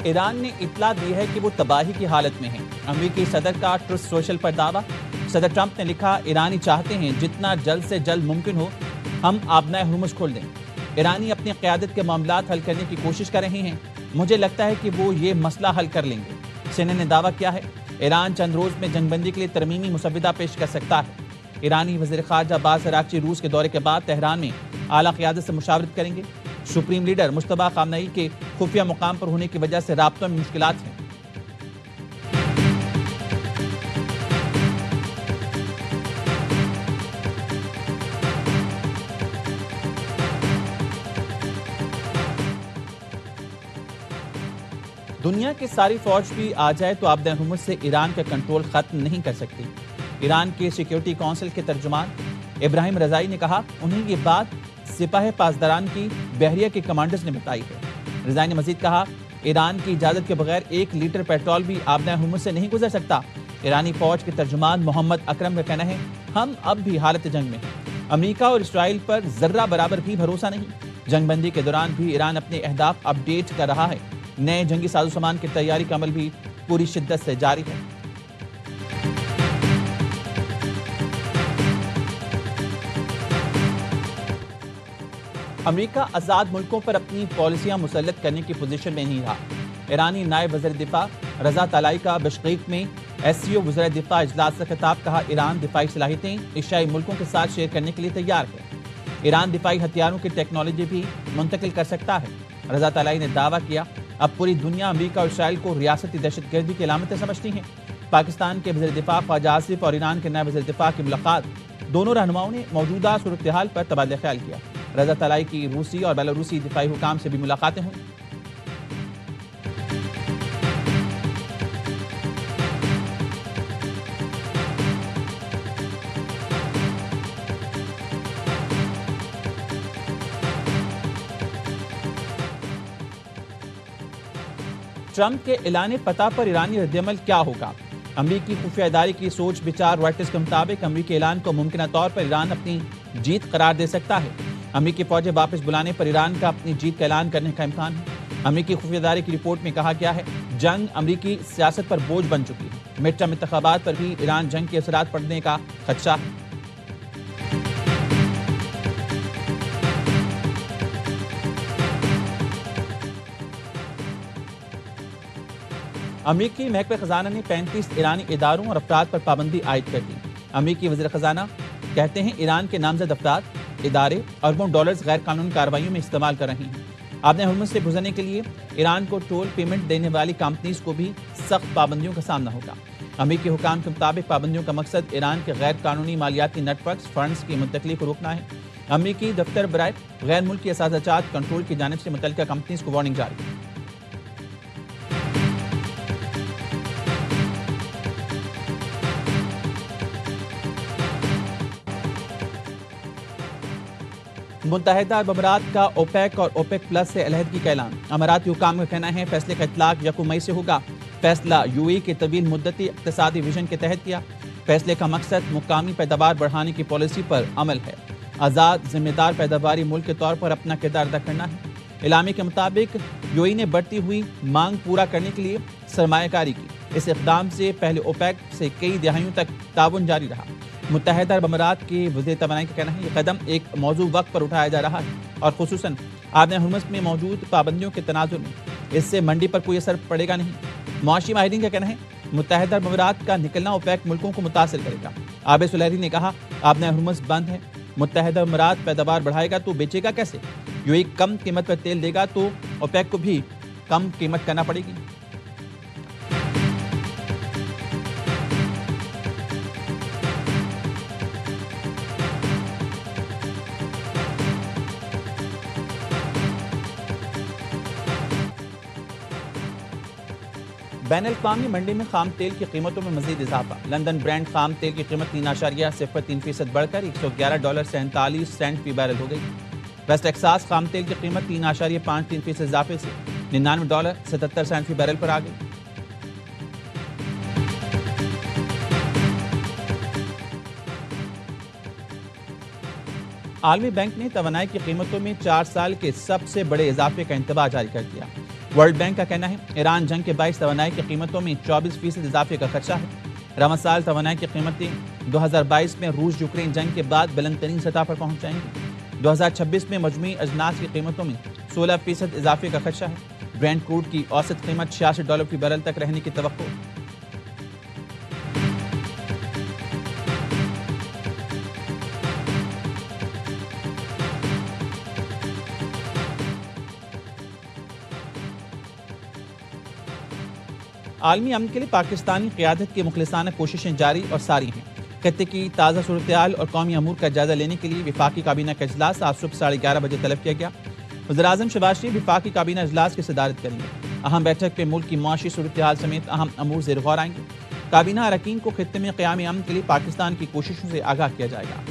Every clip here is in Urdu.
ایران نے اطلاع دی ہے کہ وہ تباہی کی حالت میں ہیں۔ امریکی صدر کا ٹروتھ سوشل پر دعویٰ۔ صدر ٹرمپ نے لکھا، ایرانی چاہتے ہیں جتنا جلد سے جلد ممکن ہو ہم آبنائے ہرمز کھول دیں۔ ایرانی اپنی قیادت کے معاملات حل کرنے کی کوشش کر رہے ہیں۔ مجھے لگتا ہے کہ وہ یہ مسئلہ حل کر لیں گے۔ CNN نے دعویٰ کیا ہے، ایران چند روز میں جنگ بندی کے لیے ترمیمی مسودہ پیش کر سکتا ہے۔ ایرانی وزیر خارجہ عباس عراقچی روس کے دورے کے بعد تہران میں اعلیٰ قیادت سے مشاورت کریں گے۔ سپریم لیڈر مجتبیٰ خامنئی کے خفیہ مقام پر ہونے کی وجہ سے رابطوں میں مشکلات ہیں۔ دنیا کی ساری فوج بھی آ جائے تو آبدہ ہرمز سے ایران کا کنٹرول ختم نہیں کر سکتی۔ ایران کے سیکیورٹی کونسل کے ترجمان ابراہیم رضائی نے کہا، انہیں یہ بات سپاہ پاسداران کی بحریہ کے کمانڈرز نے بتائی ہے۔ رضائی نے مزید کہا، ایران کی اجازت کے بغیر 1 لیٹر پیٹرول بھی آبدہ ہرمز سے نہیں گزر سکتا۔ ایرانی فوج کے ترجمان محمد اکرم کا کہنا ہے، ہم اب بھی حالت جنگ میں ہیں۔ امریکہ اور اسرائیل پر ذرہ برابر بھی بھروسہ نہیں۔ جنگ بندی کے دوران بھی ایران اپنے اہداف اپ ڈیٹ کر رہا ہے۔ نئے جنگی ساز و سامان کی تیاری کا عمل بھی پوری شدت سے جاری ہے۔ امریکہ آزاد ملکوں پر اپنی پالیسیاں مسلط کرنے کی پوزیشن میں نہیں رہا۔ ایرانی نائب وزیر دفاع رضا طلائی کا بشقیق میں SCO وزراء دفاع اجلاس سے خطاب، کہا ایران دفاعی صلاحیتیں ایشیائی ملکوں کے ساتھ شیئر کرنے کے لیے تیار ہے۔ ایران دفاعی ہتھیاروں کی ٹیکنالوجی بھی منتقل کر سکتا ہے۔ رضا طلائی نے دعویٰ کیا، اب پوری دنیا امریکہ اور اسرائیل کو ریاستی دہشت گردی کی علامتیں سمجھتی ہیں۔ پاکستان کے وزیر دفاع خواجہ آصف اور ایران کے نائب وزیر دفاع کی ملاقات، دونوں رہنماؤں نے موجودہ صورتحال پر تبادلہ خیال کیا۔ رضا طلائی کی روسی اور بیلاروسی دفاعی حکام سے بھی ملاقاتیں ہوئیں۔ ٹرمپ کے اعلان فتح پر ایرانی رد عمل کیا ہوگا؟ امریکی خفیہ ادارے کی سوچ بچار رائٹرز کے مطابق امریکی اعلان کو ممکنہ طور پر ایران اپنی جیت قرار دے سکتا ہے۔ امریکی فوجیں واپس بلانے پر ایران کا اپنی جیت کا اعلان کرنے کا امکان ہے۔ امریکی خفیہ ادارے کی رپورٹ میں کہا گیا ہے، جنگ امریکی سیاست پر بوجھ بن چکی ہے۔ مڈ ٹرم انتخابات پر بھی ایران جنگ کے اثرات پڑنے کا خدشہ ہے۔ امریکی محکمہ خزانہ نے 35 ایرانی اداروں اور افراد پر پابندی عائد کر دی۔ امریکی وزیر خزانہ کہتے ہیں ایران کے نامزد افراد، ادارے اربوں ڈالرز غیر قانونی کارروائیوں میں استعمال کر رہے ہیں۔ آبنہ ہرمز سے گزرنے کے لیے ایران کو ٹول پیمنٹ دینے والی کمپنیز کو بھی سخت پابندیوں کا سامنا ہوگا۔ امریکی حکام کے مطابق پابندیوں کا مقصد ایران کے غیر قانونی مالیاتی نیٹ ورکس فنڈز کی منتقلی کو روکنا ہے۔ امریکی دفتر برائے غیر ملکی اساتذہ جات کنٹرول کی جانب سے متعلقہ کمپنیز کو وارننگ جاری ہے۔ متحدہ عرب امارات کا اوپیک اور اوپیک پلس سے علیحدگی کا اعلان۔ اماراتی حکام کا کہنا ہے، فیصلے کا اطلاق 1 مئی سے ہوگا۔ فیصلہ UAE کے طویل مدتی اقتصادی ویژن کے تحت کیا۔ فیصلے کا مقصد مقامی پیداوار بڑھانے کی پالیسی پر عمل ہے۔ آزاد ذمہ دار پیداواری ملک کے طور پر اپنا کردار ادا کرنا ہے۔ اعلامیہ کے مطابق UAE نے بڑھتی ہوئی مانگ پورا کرنے کے لیے سرمایہ کاری کی۔ اس اقدام سے پہلے اوپیک سے کئی دہائیوں تک تعاون جاری رہا۔ متحدہ عرب امارات کے وزیر توانائی کا کہنا ہے، یہ قدم ایک موضوع وقت پر اٹھایا جا رہا ہے اور خصوصاً آبنہ ہرمز میں موجود پابندیوں کے تناظر میں اس سے منڈی پر کوئی اثر پڑے گا نہیں۔ معاشی ماہرین کا کہنا ہے، متحدہ عرب امارات کا نکلنا اوپیک ملکوں کو متاثر کرے گا۔ عابد سلیری نے کہا، آبنہ ہرمز بند ہے، متحدہ عرب امارات پیداوار بڑھائے گا تو بیچے گا کیسے؟ UAE کم قیمت پر تیل دے گا تو اوپیک کو بھی کم قیمت کرنا پڑے گی۔ بین الاقوامی منڈی میں خام تیل کی قیمتوں میں مزید اضافہ۔ لندن برینڈ خام تیل کی قیمت 3.03% بڑھ کر $111.47 فی بیرل ہو گئی۔ ویسٹ ٹیکساس خام تیل کی قیمت 3.53% اضافے سے $99.77 فی بیرل پر آ گئی۔ عالمی بینک نے توانائی کی قیمتوں میں 4 سال کے سب سے بڑے اضافے کا انتباہ جاری کر دیا۔ ورلڈ بینک کا کہنا ہے ایران جنگ کے باعث توانائی کی قیمتوں میں 24% اضافے کا خدشہ ہے۔ رواں سال توانائی کی قیمتیں 2022 میں روس یوکرین جنگ کے بعد بلند ترین سطح پر پہنچ جائیں گی۔ 2026 میں مجموعی اجناس کی قیمتوں میں 16% اضافے کا خدشہ ہے۔ برینٹ کروڈ کی اوسط قیمت $66 فی بیرل تک رہنے کی توقع۔ عالمی امن کے لیے پاکستانی قیادت کی مخلصانہ کوششیں جاری اور ساری ہیں۔ خطے کی تازہ صورتحال اور قومی امور کا جائزہ لینے کے لیے وفاقی کابینہ کا اجلاس آج صبح 11:30 بجے طلب کیا گیا۔ وزیراعظم شہباز شریف وفاقی کابینہ اجلاس کی صدارت کریں گے۔ اہم بیٹھک میں ملک کی معاشی صورتحال سمیت اہم امور زیر غور آئیں گے۔ کابینہ اراکین کو خطے میں قیام امن کے لیے پاکستان کی کوششوں سے آگاہ کیا جائے گا۔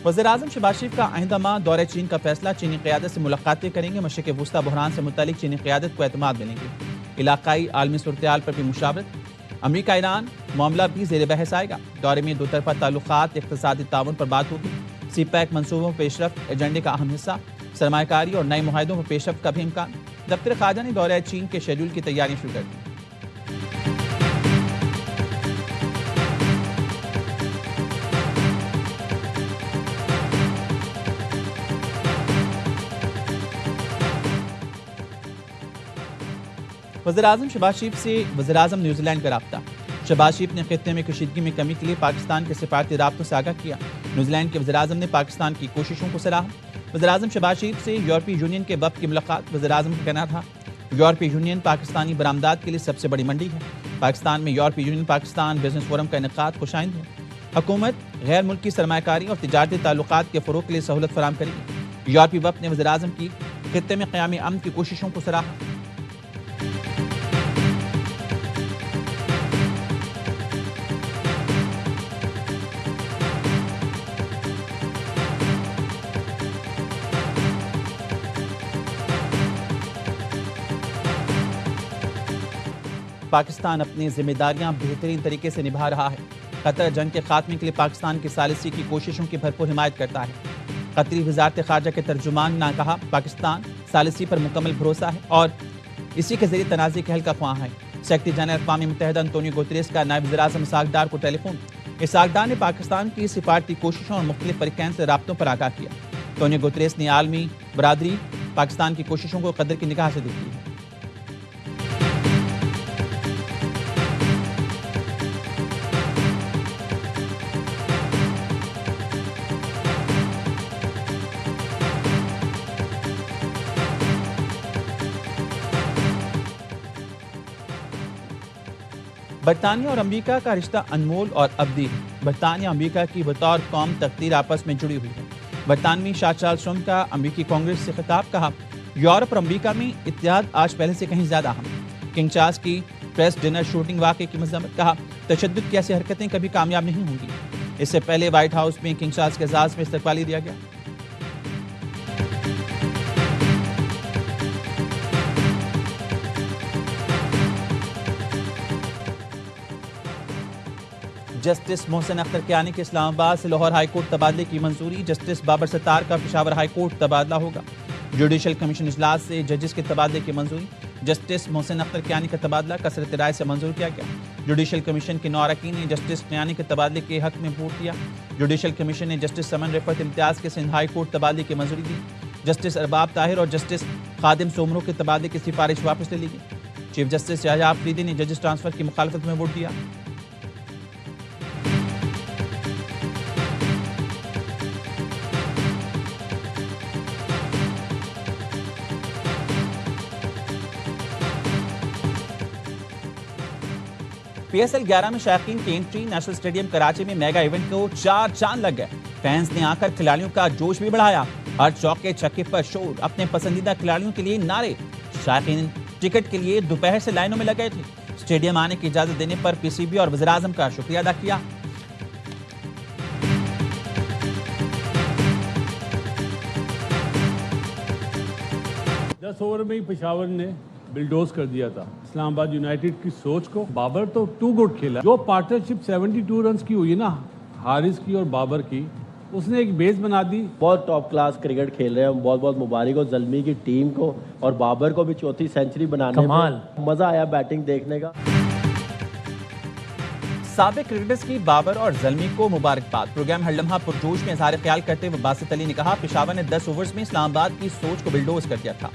وزیراعظم شہباز شریف کا آئندہ ماہ دورہ چین کا فیصلہ، چینی قیادت سے ملاقاتیں کریں گے۔ مشرق وسطی بحران سے متعلق چینی قیادت کو اعتماد ملیں گے۔ علاقائی عالمی صورتحال پر بھی مشاورت۔ امریکہ ایران معاملہ بھی زیر بحث آئے گا۔ دورے میں دو طرفہ تعلقات، اقتصادی تعاون پر بات ہوگی۔ سی پیک منصوبوں پر پیش رفت ایجنڈے کا اہم حصہ۔ سرمایہ کاری اور نئے معاہدوں پر پیش رفت کا بھی امکان۔ دفتر خارجہ نے دورہ چین کے شیڈول کی تیاریاں شروع کر دی۔ وزیراعظم شہباز شریف سے وزیراعظم نیوزی لینڈ کا رابطہ۔ شہباز شریف نے خطے میں کشیدگی میں کمی کے لیے پاکستان کے سفارتی رابطوں سے آگاہ کیا۔ نیوزی لینڈ کے وزیراعظم نے پاکستان کی کوششوں کو سراہا۔ وزیراعظم شہباز شریف سے یورپی یونین کے وفد کی ملاقات۔ وزیراعظم کا کہنا تھا یورپی یونین پاکستانی برآمدات کے لیے سب سے بڑی منڈی ہے۔ پاکستان میں یورپی یونین پاکستان بزنس فورم کا انعقاد خوش آئند ہے۔ حکومت غیر ملکی سرمایہ کاری اور تجارتی تعلقات کے فروغ کے لیے سہولت فراہم کرے گی۔ یورپی وفد نے وزیراعظم کی خطے میں قیام امن کی کوششوں کو سراہا۔ پاکستان اپنی ذمہ داریاں بہترین طریقے سے نبھا رہا ہے۔ قطر جنگ کے خاتمے کے لیے پاکستان کی ثالثی کی کوششوں کی بھرپور حمایت کرتا ہے۔ قطری وزارت خارجہ کے ترجمان نے کہا پاکستان ثالثی پر مکمل بھروسہ ہے اور اسی کے ذریعے تنازع کے حل کا خواہاں ہے۔ سیکرٹری جنرل اقوام متحدہ انطونیو گوتریس کا نائب وزیر اعظم اسحاق ڈار کو ٹیلی فون۔ اسحاق ڈار نے پاکستان کی سفارتی کوششوں اور مختلف فریقین سے رابطوں پر آگاہ کیا۔ انطونیو گوتریس نے عالمی برادری پاکستان کی کوششوں کو قدر کی نگاہ سے دیکھی ہے۔ برطانیہ اور امریکہ کا رشتہ انمول اور ابدی ہے۔ برطانیہ امریکہ کی بطور قوم تقدیر آپس میں جڑی ہوئی ہے۔ برطانوی شاہ چارلس ٹرمپ کا امریکی کانگریس سے خطاب، کہا یورپ اور امریکہ میں اتحاد آج پہلے سے کہیں زیادہ اہم ہے۔ کنگ چارلس کی پریس ڈنر شوٹنگ واقعے کی مذمت، کہا تشدد کی ایسی حرکتیں کبھی کامیاب نہیں ہوں گی۔ اس سے پہلے وائٹ ہاؤس میں کنگ چارلس کے اعزاز میں استقبالیہ دیا گیا۔ جسٹس محسن اختر کیانی کے اسلام آباد سے لاہور ہائی کورٹ تبادلے کی منظوری۔ جسٹس بابر ستار کا پشاور ہائی کورٹ تبادلہ ہوگا۔ جوڈیشل کمیشن اجلاس سے ججز کے تبادلے کی منظوری۔ جسٹس محسن اختر کیانی کا تبادلہ کثرت رائے سے منظور کیا گیا۔ جوڈیشل کمیشن کے 9 اراکین نے جسٹس کیانی کے تبادلے کے حق میں ووٹ دیا۔ جوڈیشل کمیشن نے جسٹس سمن رفعت امتیاز کے سندھ ہائی کورٹ تبادلے کی منظوری دی۔ جسٹس ارباب طاہر اور جسٹس خادم سومرو کے تبادلے کی سفارش واپس لے لی گئی۔ چیف جسٹس شاہجہاں آفریدی نے ججز ٹرانسفر کی مخالفت میں ووٹ دیا۔ پی ایس ایل 11 میں شائقین کی انٹری۔ نیشنل اسٹیڈیم کراچی میں میگا ایونٹ کو 4 چاند لگ گئے۔ فینس نے آ کر کھلاڑیوں کا جوش بھی بڑھایا۔ ہر چوکے چھکے پر شور، اپنے پسندیدہ کھلاڑیوں کے لیے نعرے۔ شائقین ٹکٹ کے لیے دوپہر سے لائنوں میں لگے تھے۔ اسٹیڈیم آنے کی اجازت دینے پر پی سی بی اور وزیراعظم کا شکریہ ادا کیا۔ 10 اوور میں ہی پشاور نے بلڈوز کر دیا تھا اسلام آباد یونائٹڈ کی سوچ کو. بابر تو ٹو گڈ کھیلا. جو پارٹنرشپ 72 رنز کی ہوئی نا حارث کی اور بابر کی, اس نے ایک بیس بنا دی. بہت ٹاپ کلاس کرکٹ کھیل رہے ہیں. بہت بہت مبارک ہو زلمی کی ٹیم کو اور بابر کو بھی 4تھی سینچری بنانے میں. مزہ آیا بیٹنگ دیکھنے کا. سابق کرکٹرز کی بابر اور زلمی کو مبارکباد. پروگرام ہر لمحہ پرجوش میں اظہار خیال کرتے ہوئے باسط علی نے کہا پشاور نے 10 اوورز میں اسلام آباد کی سوچ کو بلڈوز کر دیا تھا.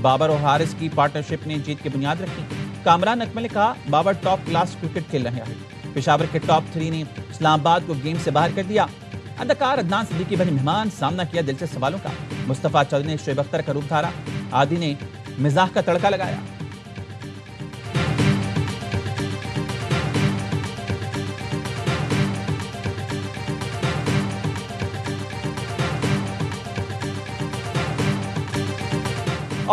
بابر اور حارث کی پارٹنرشپ نے جیت کی بنیاد رکھی. کامران اکمل نے کہا بابر ٹاپ کلاس کرکٹ کھیل رہے ہیں. پشاور کے ٹاپ 3 نے اسلام آباد کو گیم سے باہر کر دیا. اداکار عدنان صدیقی بنے مہمان سامنا کیا دلچسپ سوالوں کا. مصطفیٰ چودھری نے شعیب اختر کا روپ دھارا. عادی نے مزاح کا تڑکا لگایا.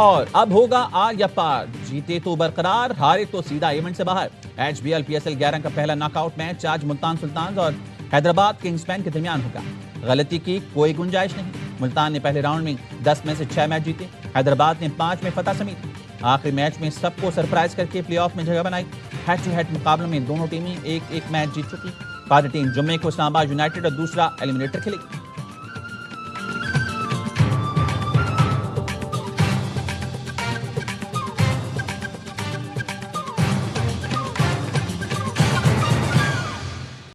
اور اب ہوگا آر یا پار. جیتے تو برقرار, ہارے تو سیدھا ایونٹ سے باہر. HBL PSL 11 کا پہلا ناک آؤٹ میچ آج ملتان سلطانز اور حیدرآباد کنگز مین کے درمیان ہوگا. غلطی کی کوئی گنجائش نہیں. ملتان نے پہلے راؤنڈ میں 10 میں سے 6 میچ جیتے. حیدرآباد نے 5 میں فتح سمیت. آخری میچ میں سب کو سرپرائز کر کے پلے آف میں جگہ بنائی. ہیڈ ٹو ہیڈ مقابلوں میں دونوں ٹیمیں ایک ایک میچ جیت چکی. فاتح ٹیم جمعے کو اسلام آباد یونائٹڈ اور دوسرا ایلیمنیٹر کھیلے گی.